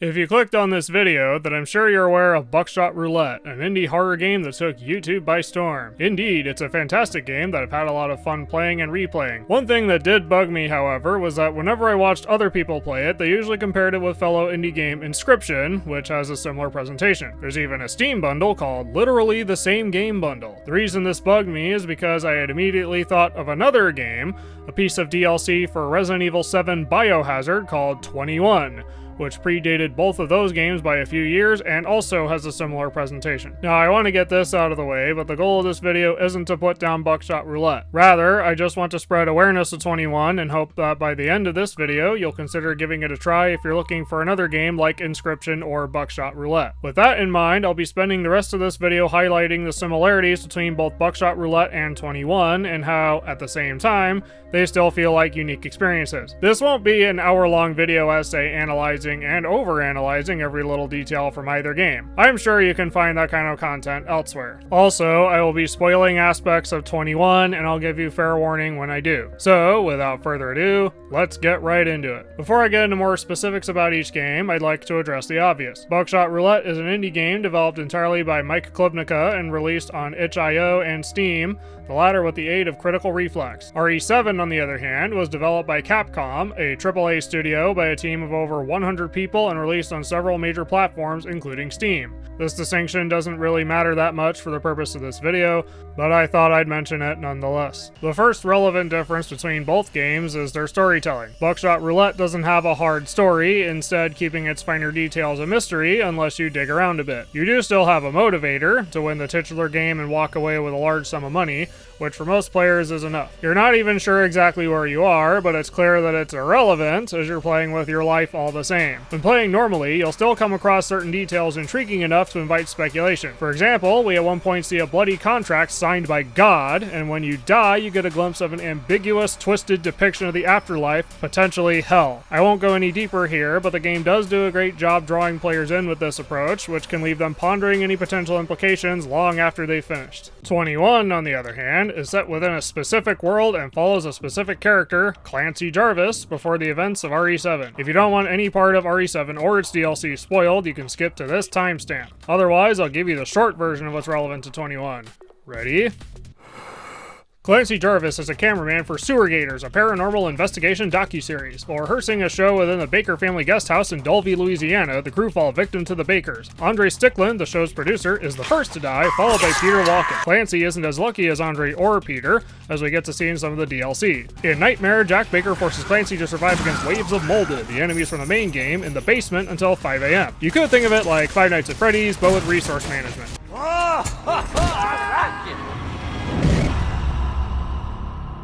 If you clicked on this video, then I'm sure you're aware of Buckshot Roulette, an indie horror game that took YouTube by storm. Indeed, it's a fantastic game that I've had a lot of fun playing and replaying. One thing that did bug me, however, was that whenever I watched other people play it, they usually compared it with fellow indie game Inscription, which has a similar presentation. There's even a Steam bundle called literally the same game bundle. The reason this bugged me is because I had immediately thought of another game, a piece of DLC for Resident Evil 7 Biohazard called 21. Which predated both of those games by a few years and also has a similar presentation. Now, I want to get this out of the way, but the goal of this video isn't to put down Buckshot Roulette. Rather, I just want to spread awareness of 21 and hope that by the end of this video, you'll consider giving it a try if you're looking for another game like Inscription or Buckshot Roulette. With that in mind, I'll be spending the rest of this video highlighting the similarities between both Buckshot Roulette and 21 and how, at the same time, they still feel like unique experiences. This won't be an hour-long video essay analyzing and overanalyzing every little detail from either game. I'm sure you can find that kind of content elsewhere. Also, I will be spoiling aspects of 21 and I'll give you fair warning when I do. So, without further ado, let's get right into it. Before I get into more specifics about each game, I'd like to address the obvious. Buckshot Roulette is an indie game developed entirely by Mike Klibnica and released on itch.io and Steam, the latter with the aid of Critical Reflex. RE7, on the other hand, was developed by Capcom, a AAA studio by a team of over 100 people and released on several major platforms, including Steam. This distinction doesn't really matter that much for the purpose of this video, but I thought I'd mention it nonetheless. The first relevant difference between both games is their storytelling. Buckshot Roulette doesn't have a hard story, instead keeping its finer details a mystery unless you dig around a bit. You do still have a motivator, to win the titular game and walk away with a large sum of money, which for most players is enough. You're not even sure exactly where you are, but it's clear that it's irrelevant as you're playing with your life all the same. When playing normally, you'll still come across certain details intriguing enough to invite speculation. For example, we at one point see a bloody contract signed by God, and when you die, you get a glimpse of an ambiguous, twisted depiction of the afterlife, potentially hell. I won't go any deeper here, but the game does do a great job drawing players in with this approach, which can leave them pondering any potential implications long after they've finished. 21, on the other hand, is set within a specific world and follows a specific character, Clancy Jarvis, before the events of RE7. If you don't want any part of RE7 or its DLC spoiled, you can skip to this timestamp. Otherwise, I'll give you the short version of what's relevant to 21. Ready? Clancy Jarvis is a cameraman for Sewer Gators, a paranormal investigation docuseries. While rehearsing a show within the Baker family guest house in Dulvey, Louisiana, the crew fall victim to the Bakers. Andre Stickland, the show's producer, is the first to die, followed by Peter Walken. Clancy isn't as lucky as Andre or Peter, as we get to see in some of the DLC. In Nightmare, Jack Baker forces Clancy to survive against waves of molded, the enemies from the main game, in the basement until 5 a.m. You could think of it like Five Nights at Freddy's, but with resource management.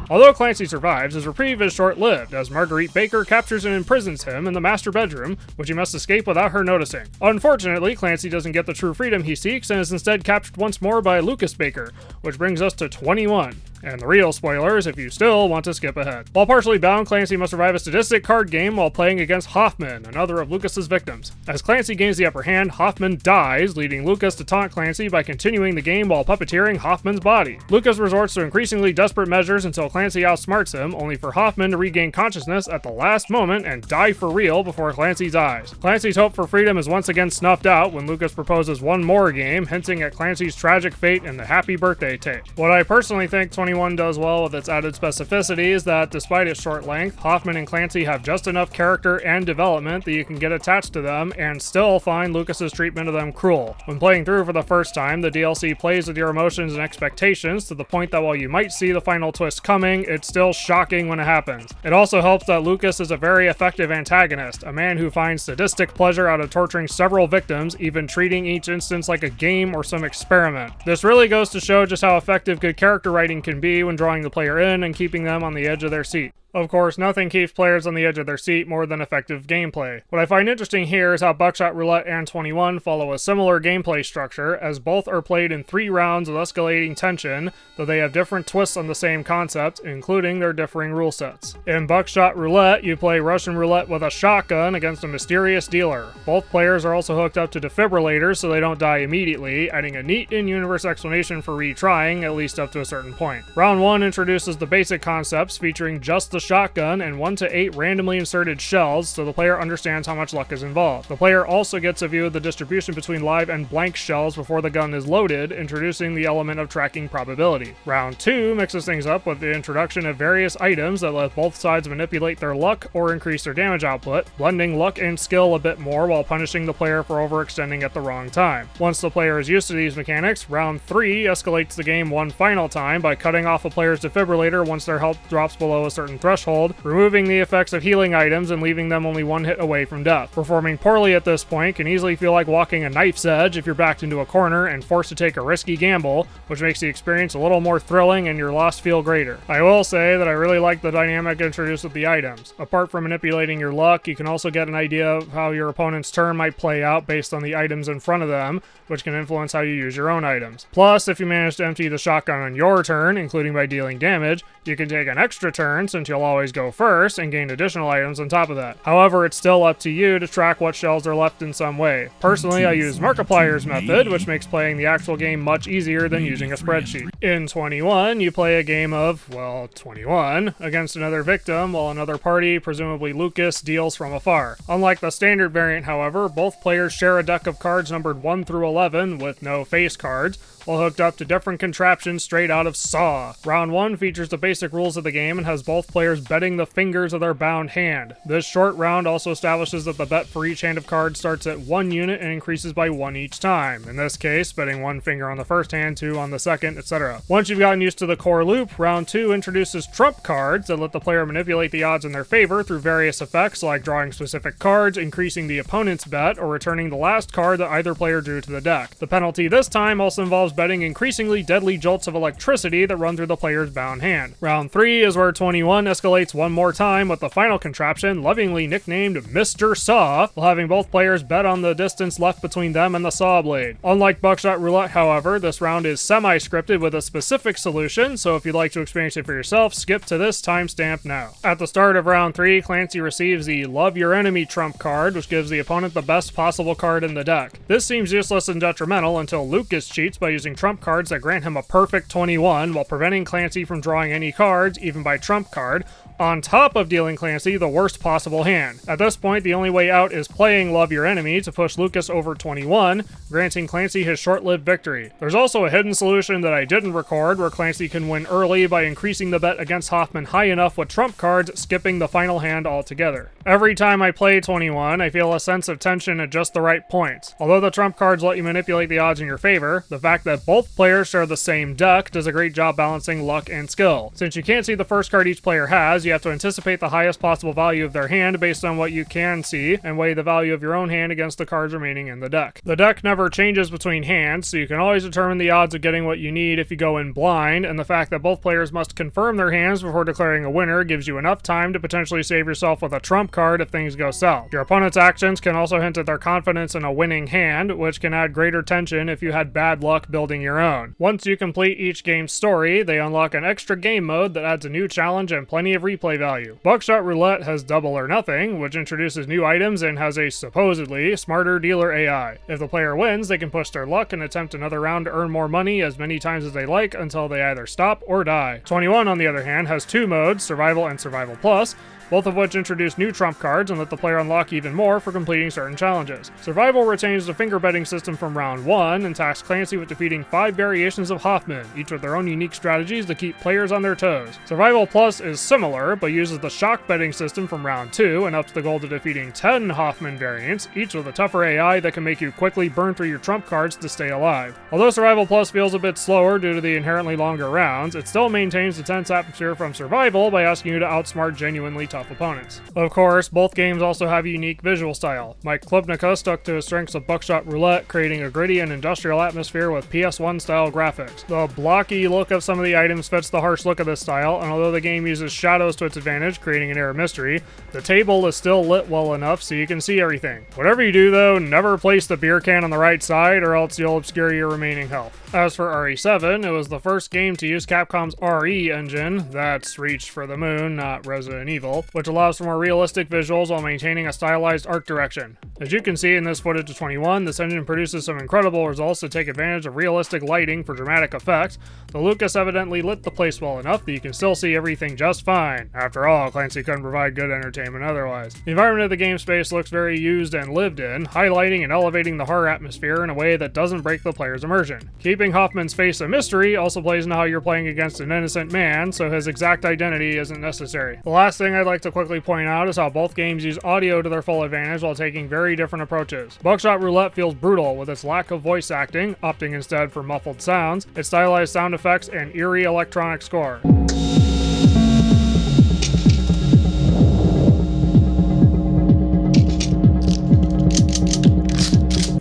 Although Clancy survives, his reprieve is short-lived, as Marguerite Baker captures and imprisons him in the master bedroom, which he must escape without her noticing. Unfortunately, Clancy doesn't get the true freedom he seeks and is instead captured once more by Lucas Baker, which brings us to 21. And the real spoilers if you still want to skip ahead. While partially bound, Clancy must survive a sadistic card game while playing against Hoffman, another of Lucas's victims. As Clancy gains the upper hand, Hoffman dies, leading Lucas to taunt Clancy by continuing the game while puppeteering Hoffman's body. Lucas resorts to increasingly desperate measures until Clancy outsmarts him, only for Hoffman to regain consciousness at the last moment and die for real before Clancy dies. Clancy's hope for freedom is once again snuffed out when Lucas proposes one more game, hinting at Clancy's tragic fate in the happy birthday tape. What I personally think 21 does well with its added specificity is that, despite its short length, Hoffman and Clancy have just enough character and development that you can get attached to them and still find Lucas's treatment of them cruel. When playing through for the first time, the DLC plays with your emotions and expectations to the point that while you might see the final twist coming, it's still shocking when it happens. It also helps that Lucas is a very effective antagonist, a man who finds sadistic pleasure out of torturing several victims, even treating each instance like a game or some experiment. This really goes to show just how effective good character writing can be when drawing the player in and keeping them on the edge of their seat. Of course, nothing keeps players on the edge of their seat more than effective gameplay. What I find interesting here is how Buckshot Roulette and 21 follow a similar gameplay structure, as both are played in 3 rounds with escalating tension, though they have different twists on the same concept, including their differing rule sets. In Buckshot Roulette, you play Russian roulette with a shotgun against a mysterious dealer. Both players are also hooked up to defibrillators so they don't die immediately, adding a neat in-universe explanation for retrying, at least up to a certain point. Round 1 introduces the basic concepts, featuring just the shotgun and 1 to 8 randomly inserted shells, so the player understands how much luck is involved. The player also gets a view of the distribution between live and blank shells before the gun is loaded, introducing the element of tracking probability. Round 2 mixes things up with the introduction of various items that let both sides manipulate their luck or increase their damage output, blending luck and skill a bit more while punishing the player for overextending at the wrong time. Once the player is used to these mechanics, round 3 escalates the game one final time by cutting off a player's defibrillator once their health drops below a certain threshold, removing the effects of healing items and leaving them only one hit away from death. Performing poorly at this point can easily feel like walking a knife's edge if you're backed into a corner and forced to take a risky gamble, which makes the experience a little more thrilling and your loss feel greater. I will say that I really like the dynamic introduced with the items. Apart from manipulating your luck, you can also get an idea of how your opponent's turn might play out based on the items in front of them, which can influence how you use your own items. Plus, if you manage to empty the shotgun on your turn, including by dealing damage, you can take an extra turn since you'll always go first and gain additional items on top of that. However, it's still up to you to track what shells are left in some way. Personally, I use Markiplier's method, which makes playing the actual game much easier than using a spreadsheet. In 21, you play a game of, well, 21, against another victim while another party, presumably Lucas, deals from afar. Unlike the standard variant, however, both players share a deck of cards numbered 1 through 11 with no face cards, while hooked up to different contraptions straight out of Saw. Round 1 features the basic rules of the game and has both players betting the fingers of their bound hand. This short round also establishes that the bet for each hand of cards starts at 1 unit and increases by 1 each time. In this case, betting 1 finger on the first hand, 2 on the second, etc. Once you've gotten used to the core loop, round 2 introduces trump cards that let the player manipulate the odds in their favor through various effects like drawing specific cards, increasing the opponent's bet, or returning the last card that either player drew to the deck. The penalty this time also involves betting increasingly deadly jolts of electricity that run through the player's bound hand. Round 3 is where 21 escalates one more time with the final contraption, lovingly nicknamed Mr. Saw, while having both players bet on the distance left between them and the saw blade. Unlike Buckshot Roulette, however, this round is semi-scripted with a specific solution, so if you'd like to experience it for yourself, skip to this timestamp now. At the start of round 3, Clancy receives the Love Your Enemy trump card, which gives the opponent the best possible card in the deck. This seems useless and detrimental until Lucas cheats by using trump cards that grant him a perfect 21 while preventing Clancy from drawing any cards, even by trump card, on top of dealing Clancy the worst possible hand. At this point, the only way out is playing Love Your Enemy to push Lucas over 21, granting Clancy his short-lived victory. There's also a hidden solution that I didn't record where Clancy can win early by increasing the bet against Hoffman high enough with trump cards, skipping the final hand altogether. Every time I play 21, I feel a sense of tension at just the right points. Although the trump cards let you manipulate the odds in your favor, the fact that both players share the same deck does a great job balancing luck and skill. Since you can't see the first card each player has, you have to anticipate the highest possible value of their hand based on what you can see, and weigh the value of your own hand against the cards remaining in the deck. The deck never changes between hands, so you can always determine the odds of getting what you need if you go in blind, and the fact that both players must confirm their hands before declaring a winner gives you enough time to potentially save yourself with a trump card if things go south. Your opponent's actions can also hint at their confidence in a winning hand, which can add greater tension if you had bad luck building your own. Once you complete each game's story, they unlock an extra game mode that adds a new challenge and plenty of replay value. Buckshot Roulette has Double or Nothing, which introduces new items and has a supposedly smarter dealer AI. If the player wins, they can push their luck and attempt another round to earn more money as many times as they like until they either stop or die. 21, on the other hand, has 2 modes, Survival and Survival Plus, both of which introduce new trump cards and let the player unlock even more for completing certain challenges. Survival retains the finger betting system from round 1 and tasks Clancy with defeating 5 variations of Hoffman, each with their own unique strategies to keep players on their toes. Survival Plus is similar, but uses the shock betting system from round 2 and ups the goal to defeating 10 Hoffman variants, each with a tougher AI that can make you quickly burn through your trump cards to stay alive. Although Survival Plus feels a bit slower due to the inherently longer rounds, it still maintains the tense atmosphere from Survival by asking you to outsmart genuinely tough opponents. Of course, both games also have a unique visual style. Mike Klubnica stuck to his strengths of Buckshot Roulette, creating a gritty and industrial atmosphere with PS1 style graphics. The blocky look of some of the items fits the harsh look of this style, and although the game uses shadows to its advantage, creating an air of mystery, the table is still lit well enough so you can see everything. Whatever you do though, never place the beer can on the right side or else you'll obscure your remaining health. As for RE7, it was the first game to use Capcom's RE engine, that's Reach for the Moon, not Resident Evil, which allows for more realistic visuals while maintaining a stylized art direction. As you can see in this footage of 21, this engine produces some incredible results to take advantage of realistic lighting for dramatic effects, though Lucas evidently lit the place well enough that you can still see everything just fine. After all, Clancy couldn't provide good entertainment otherwise. The environment of the game space looks very used and lived in, highlighting and elevating the horror atmosphere in a way that doesn't break the player's immersion. Keeping Hoffman's face a mystery also plays into how you're playing against an innocent man, so his exact identity isn't necessary. The last thing I'd like to quickly point out is how both games use audio to their full advantage while taking very different approaches. Buckshot Roulette feels brutal with its lack of voice acting, opting instead for muffled sounds, its stylized sound effects, and eerie electronic score.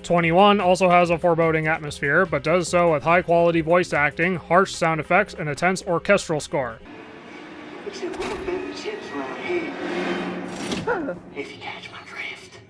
21 also has a foreboding atmosphere, but does so with high-quality voice acting, harsh sound effects, and a tense orchestral score. Except we're better chips around here. If you catch my drift.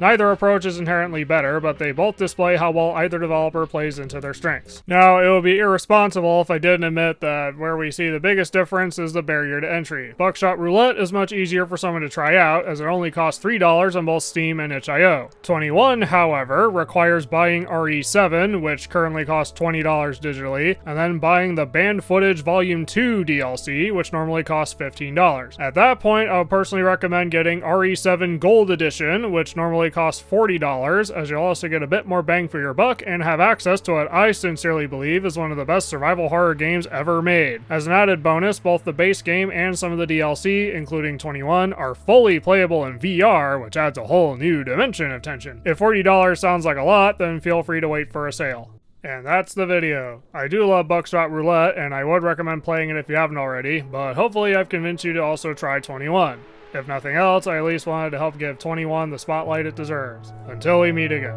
Neither approach is inherently better, but they both display how well either developer plays into their strengths. Now, it would be irresponsible if I didn't admit that where we see the biggest difference is the barrier to entry. Buckshot Roulette is much easier for someone to try out, as it only costs $3 on both Steam and itch.io. 21, however, requires buying RE7, which currently costs $20 digitally, and then buying the Banned Footage Volume 2 DLC, which normally costs $15. At that point, I would personally recommend getting RE7 Gold Edition, which normally costs $40, as you'll also get a bit more bang for your buck and have access to what I sincerely believe is one of the best survival horror games ever made. As an added bonus, both the base game and some of the DLC, including 21, are fully playable in VR, which adds a whole new dimension of tension. If $40 sounds like a lot, then feel free to wait for a sale. And that's the video. I do love Buckshot Roulette, and I would recommend playing it if you haven't already, but hopefully I've convinced you to also try 21. If nothing else, I at least wanted to help give 21 the spotlight it deserves. Until we meet again.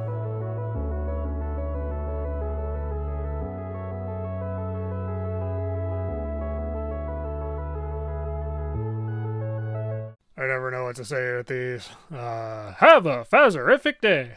I never know what to say with these. Have a phaserific day!